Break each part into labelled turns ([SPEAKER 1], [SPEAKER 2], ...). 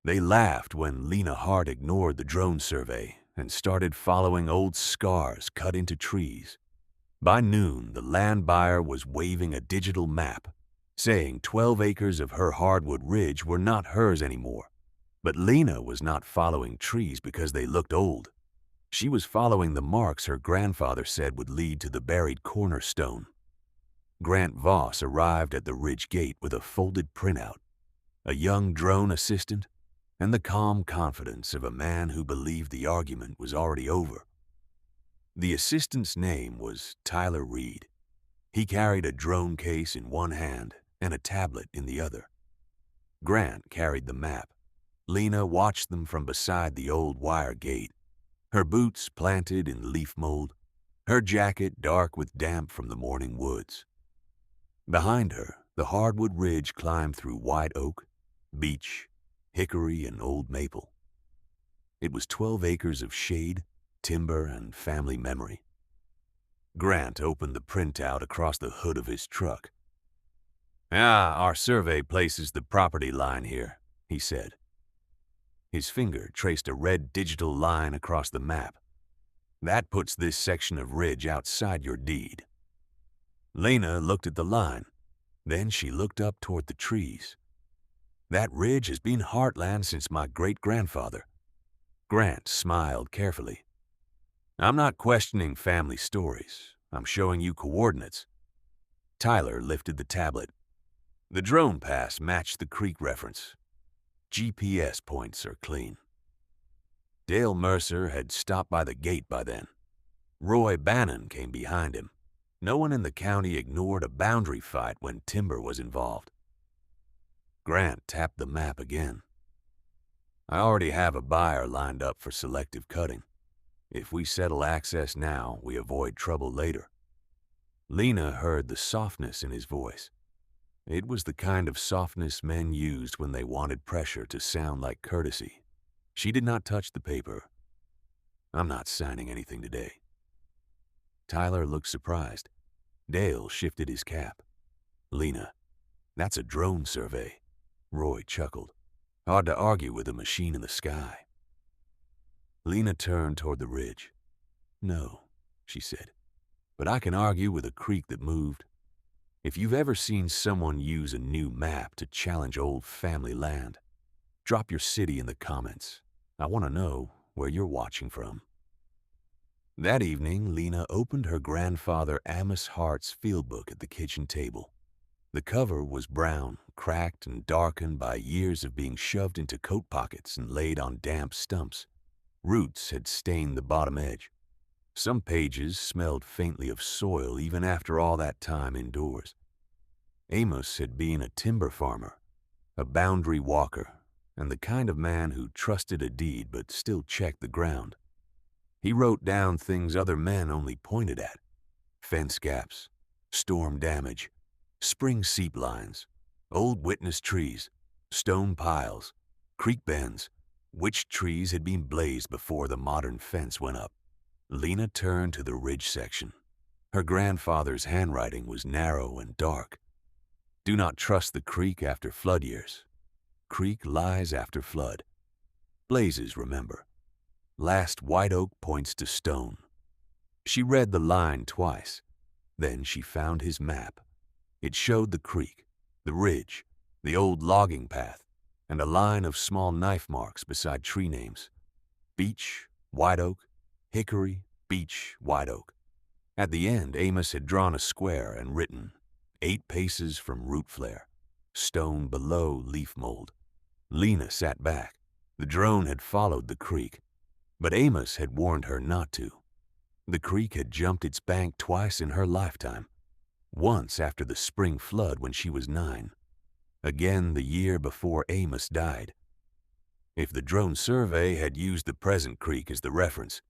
[SPEAKER 1] They laughed when Lena Hart ignored the drone survey and started following old scars cut into trees. By noon, the land buyer was waving a digital map, saying 12 acres of her hardwood ridge were not hers anymore. But Lena was not following trees because they looked old. She was following the marks her grandfather said would lead to the buried cornerstone. Grant Voss arrived at the ridge gate with a folded printout, a young drone assistant, and the calm confidence of a man who believed the argument was already over. The assistant's name was Tyler Reed. He carried a drone case in one hand and a tablet in the other. Grant carried the map. Lena watched them from beside the old wire gate, her boots planted in leaf mold, her jacket dark with damp from the morning woods. Behind her, the hardwood ridge climbed through white oak, beech, hickory, and old maple. It was 12 acres of shade, timber, and family memory. Grant opened the printout across the hood of his truck. Our survey places the property line here," he said. His finger traced a red digital line across the map. "That puts this section of ridge outside your deed." Lena looked at the line. Then she looked up toward the trees. "That ridge has been heartland since my great-grandfather." Grant smiled carefully. "I'm not questioning family stories. I'm showing you coordinates." Tyler lifted the tablet. The drone pass matched the creek reference. GPS points are clean. Dale Mercer had stopped by the gate by then. Roy Bannon came behind him. No one in the county ignored a boundary fight when timber was involved. Grant tapped the map again. "I already have a buyer lined up for selective cutting. If we settle access now, we avoid trouble later." Lena heard the softness in his voice. It was the kind of softness men used when they wanted pressure to sound like courtesy. She did not touch the paper. "I'm not signing anything today." Tyler looked surprised. Dale shifted his cap. "Lena, that's a drone survey." Roy chuckled. "Hard to argue with a machine in the sky." Lena turned toward the ridge. "No," she said, "but I can argue with a creek that moved. If you've ever seen someone use a new map to challenge old family land, drop your city in the comments. I want to know where you're watching from." That evening, Lena opened her grandfather Amos Hart's field book at the kitchen table. The cover was brown, cracked, and darkened by years of being shoved into coat pockets and laid on damp stumps. Roots had stained the bottom edge. Some pages smelled faintly of soil even after all that time indoors. Amos had been a timber farmer, a boundary walker, and the kind of man who trusted a deed but still checked the ground. He wrote down things other men only pointed at: fence gaps, storm damage, spring seep lines, old witness trees, stone piles, creek bends, which trees had been blazed before the modern fence went up. Lena turned to the ridge section. Her grandfather's handwriting was narrow and dark. "Do not trust the creek after flood years. Creek lies after flood. Blazes, remember. Last white oak points to stone." She read the line twice. Then she found his map. It showed the creek, the ridge, the old logging path, and a line of small knife marks beside tree names: beech, white oak, hickory, beech, white oak. At the end, Amos had drawn a square and written 8 paces from root flare, stone below leaf mold. Lena sat back. The drone had followed the creek, but Amos had warned her not to. The creek had jumped its bank twice in her lifetime. Once after the spring flood when she was 9. Again the year before Amos died. If the drone survey had used the present creek as the reference,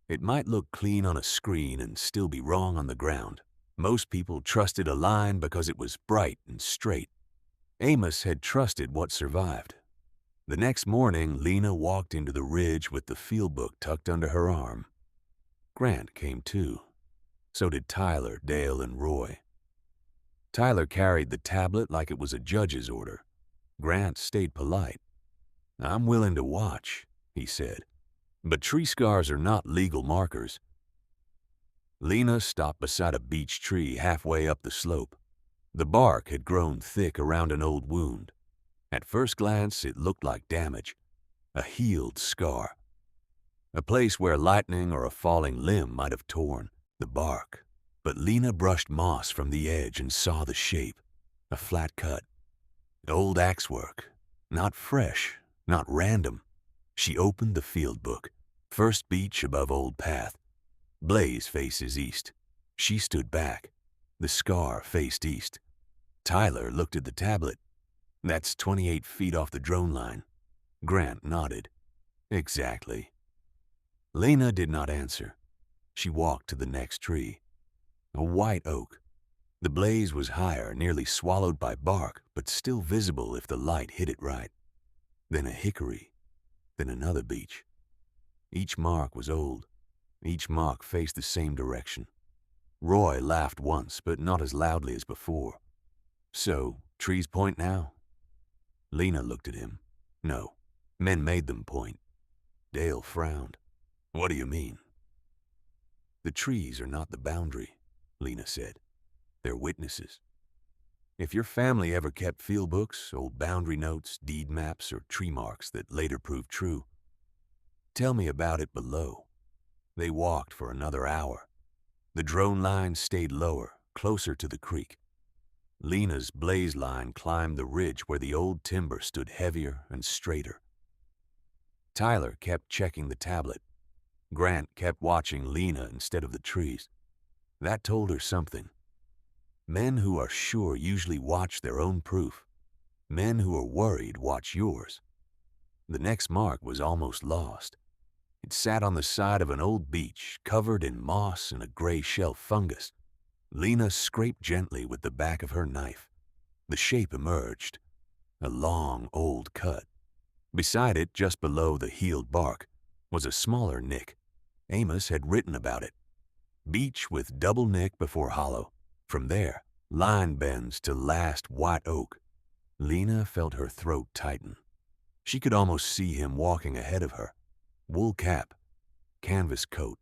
[SPEAKER 1] it might look clean on a screen and still be wrong on the ground. Most people trusted a line because it was bright and straight. Amos had trusted what survived. The next morning, Lena walked into the ridge with the field book tucked under her arm. Grant came too. So did Tyler, Dale, and Roy. Tyler carried the tablet like it was a judge's order. Grant stayed polite. "I'm willing to watch," he said, "but tree scars are not legal markers." Lena stopped beside a beech tree halfway up the slope. The bark had grown thick around an old wound. At first glance, it looked like damage, a healed scar, a place where lightning or a falling limb might have torn the bark. But Lena brushed moss from the edge and saw the shape, a flat cut, old axe work, not fresh, not random. She opened the field book. First beech above old path. Blaze faces east. She stood back. The scar faced east. Tyler looked at the tablet. "That's 28 feet off the drone line." Grant nodded. "Exactly." Lena did not answer. She walked to the next tree. A white oak. The blaze was higher, nearly swallowed by bark, but still visible if the light hit it right. Then a hickory. Then another beech. Each mark was old. Each mark faced the same direction. Roy laughed once, but not as loudly as before. "So, trees point now?" Lena looked at him. "No, men made them point." Dale frowned. "What do you mean?" "The trees are not the boundary," Lena said. "They're witnesses. If your family ever kept field books, old boundary notes, deed maps, or tree marks that later proved true, tell me about it below." They walked for another hour. The drone line stayed lower, closer to the creek. Lena's blaze line climbed the ridge where the old timber stood heavier and straighter. Tyler kept checking the tablet. Grant kept watching Lena instead of the trees. That told her something. Men who are sure usually watch their own proof. Men who are worried watch yours. The next mark was almost lost. It sat on the side of an old beech, covered in moss and a gray shelf fungus. Lena scraped gently with the back of her knife. The shape emerged. A long, old cut. Beside it, just below the healed bark, was a smaller nick. Amos had written about it. Beech with double nick before hollow. From there, line bends to last white oak. Lena felt her throat tighten. She could almost see him walking ahead of her. Wool cap, canvas coat,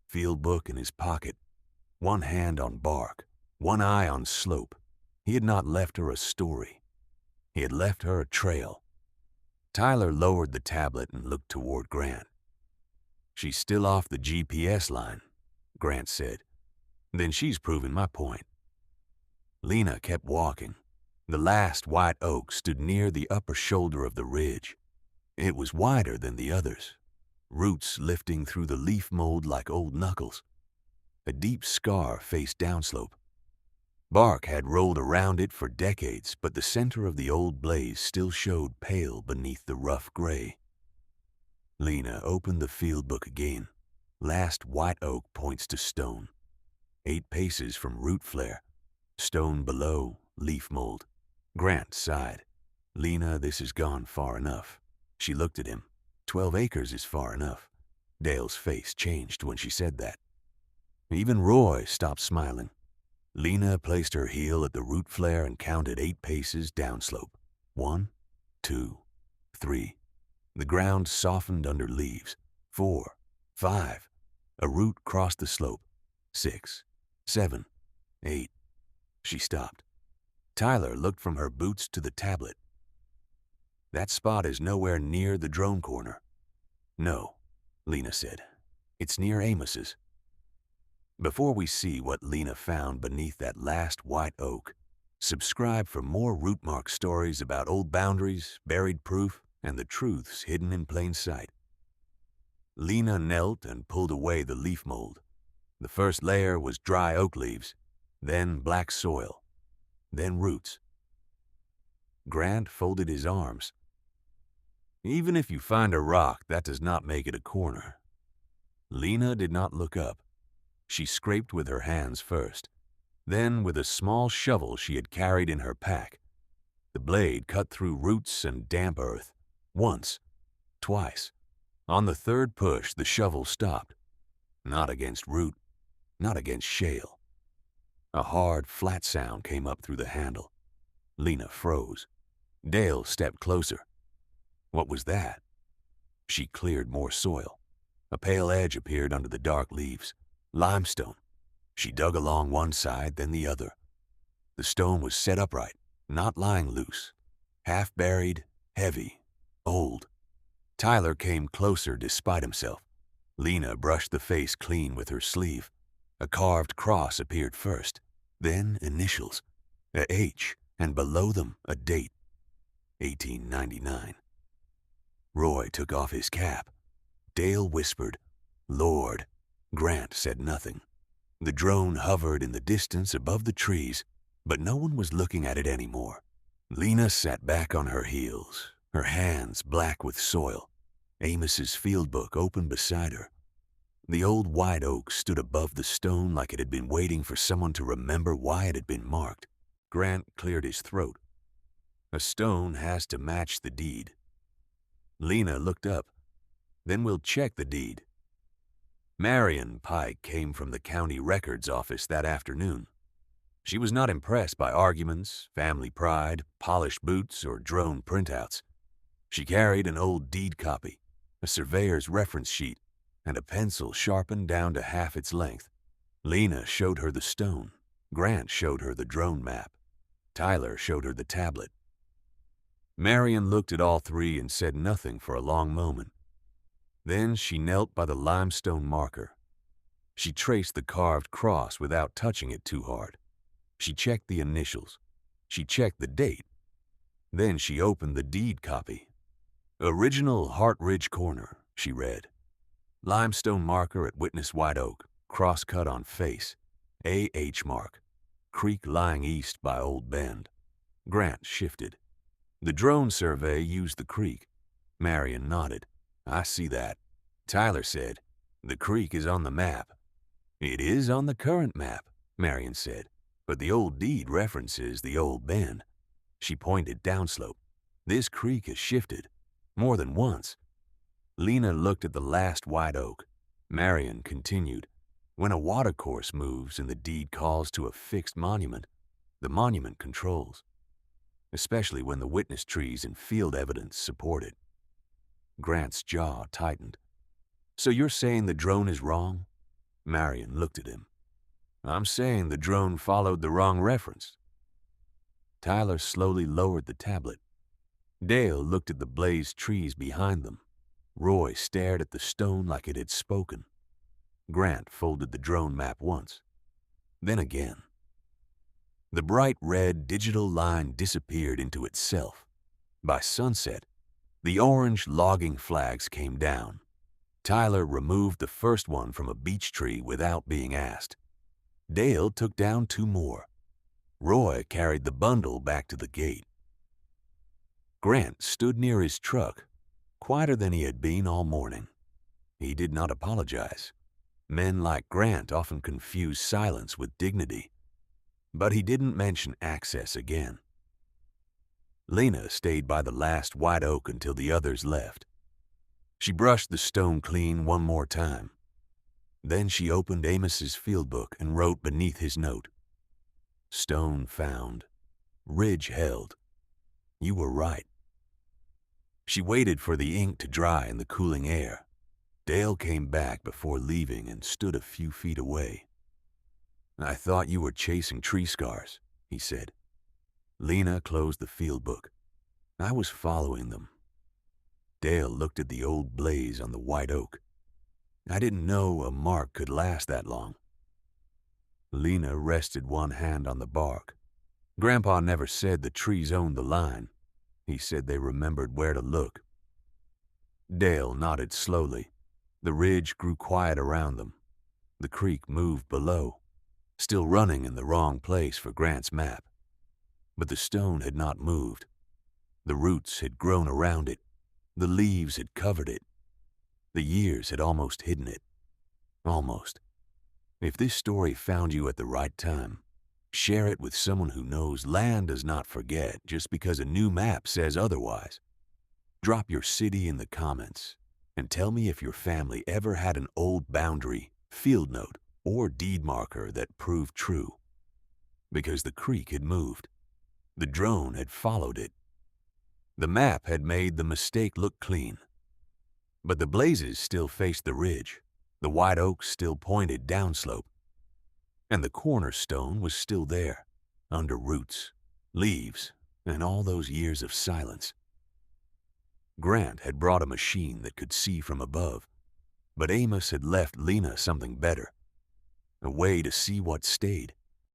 [SPEAKER 1] field book in his pocket, one hand on bark, one eye on slope. He had not left her a story. He had left her a trail. Tyler lowered the tablet and looked toward Grant. "She's still off the GPS line," Grant said. "Then she's proving my point." Lena kept walking. The last white oak stood near the upper shoulder of the ridge. It was wider than the others, roots lifting through the leaf mold like old knuckles. A deep scar faced downslope. Bark had rolled around it for decades, but the center of the old blaze still showed pale beneath the rough gray. Lena opened the field book again. Last white oak points to stone. 8 paces from root flare. Stone below, leaf mold. Grant sighed. "Lena, this has gone far enough." She looked at him. 12 acres is far enough. Dale's face changed when she said that. Even Roy stopped smiling. Lena placed her heel at the root flare and counted 8 paces downslope. 1, 2, 3. The ground softened under leaves. 4, 5. A root crossed the slope. 6, 7, 8. She stopped. Tyler looked from her boots to the tablet. "That spot is nowhere near the drone corner." "No," Lena said. "It's near Amos's." Before we see what Lena found beneath that last white oak, subscribe for more Rootmark stories about old boundaries, buried proof, and the truths hidden in plain sight. Lena knelt and pulled away the leaf mold. The first layer was dry oak leaves, then black soil, then roots. Grant folded his arms. "Even if you find a rock, that does not make it a corner." Lena did not look up. She scraped with her hands first, then with a small shovel she had carried in her pack. The blade cut through roots and damp earth. Once, twice. On the third push, the shovel stopped. Not against root, not against shale. A hard, flat sound came up through the handle. Lena froze. Dale stepped closer. What was that? She cleared more soil. A pale edge appeared under the dark leaves. Limestone. She dug along one side, then the other. The stone was set upright, not lying loose. Half-buried, heavy, old. Tyler came closer despite himself. Lena brushed the face clean with her sleeve. A carved cross appeared first, then initials, a H, and below them a date, 1899. Roy took off his cap. Dale whispered, "Lord." Grant said nothing. The drone hovered in the distance above the trees, but no one was looking at it anymore. Lena sat back on her heels, her hands black with soil. Amos's field book open beside her. The old white oak stood above the stone like it had been waiting for someone to remember why it had been marked. Grant cleared his throat. A stone has to match the deed. Lena looked up. Then we'll check the deed. Marion Pike came from the county records office that afternoon. She was not impressed by arguments, family pride, polished boots, or drone printouts. She carried an old deed copy, a surveyor's reference sheet, and a pencil sharpened down to half its length. Lena showed her the stone. Grant showed her the drone map. Tyler showed her the tablet. Marion looked at all three and said nothing for a long moment. Then she knelt by the limestone marker. She traced the carved cross without touching it too hard. She checked the initials. She checked the date. Then she opened the deed copy. "Original Hart Ridge Corner," she read. "Limestone marker at Witness White Oak, cross-cut on face. A.H. mark. Creek lying east by Old Bend." Grant shifted. "The drone survey used the creek." Marion nodded. "I see that." Tyler said, "The creek is on the map." "It is on the current map," Marion said, "but the old deed references the Old Bend." She pointed downslope. "This creek has shifted. More than once." Lena looked at the last white oak. Marion continued, "When a watercourse moves and the deed calls to a fixed monument, the monument controls, especially when the witness trees and field evidence support it." Grant's jaw tightened. "So you're saying the drone is wrong?" Marion looked at him. "I'm saying the drone followed the wrong reference." Tyler slowly lowered the tablet. Dale looked at the blazed trees behind them. Roy stared at the stone like it had spoken. Grant folded the drone map once, then again. The bright red digital line disappeared into itself. By sunset, the orange logging flags came down. Tyler removed the first one from a beech tree without being asked. Dale took down 2 more. Roy carried the bundle back to the gate. Grant stood near his truck, quieter than he had been all morning. He did not apologize. Men like Grant often confuse silence with dignity. But he didn't mention access again. Lena stayed by the last white oak until the others left. She brushed the stone clean one more time. Then she opened Amos's field book and wrote beneath his note, "Stone found. Ridge held. You were right." She waited for the ink to dry in the cooling air. Dale came back before leaving and stood a few feet away. "I thought you were chasing tree scars," he said. Lena closed the field book. "I was following them." Dale looked at the old blaze on the white oak. "I didn't know a mark could last that long." Lena rested one hand on the bark. "Grandpa never said the trees owned the line. He said they remembered where to look." Dale nodded slowly. The ridge grew quiet around them. The creek moved below, still running in the wrong place for Grant's map. But the stone had not moved. The roots had grown around it. The leaves had covered it. The years had almost hidden it. Almost. If this story found you at the right time, share it with someone who knows land does not forget just because a new map says otherwise. Drop your city in the comments and tell me if your family ever had an old boundary, field note, or deed marker that proved true. Because the creek had moved. The drone had followed it. The map had made the mistake look clean, but the blazes still faced the ridge, the white oaks still pointed downslope, and the cornerstone was still there, under roots, leaves, and all those years of silence. Grant had brought a machine that could see from above, but Amos had left Lena something better, a way to see what stayed.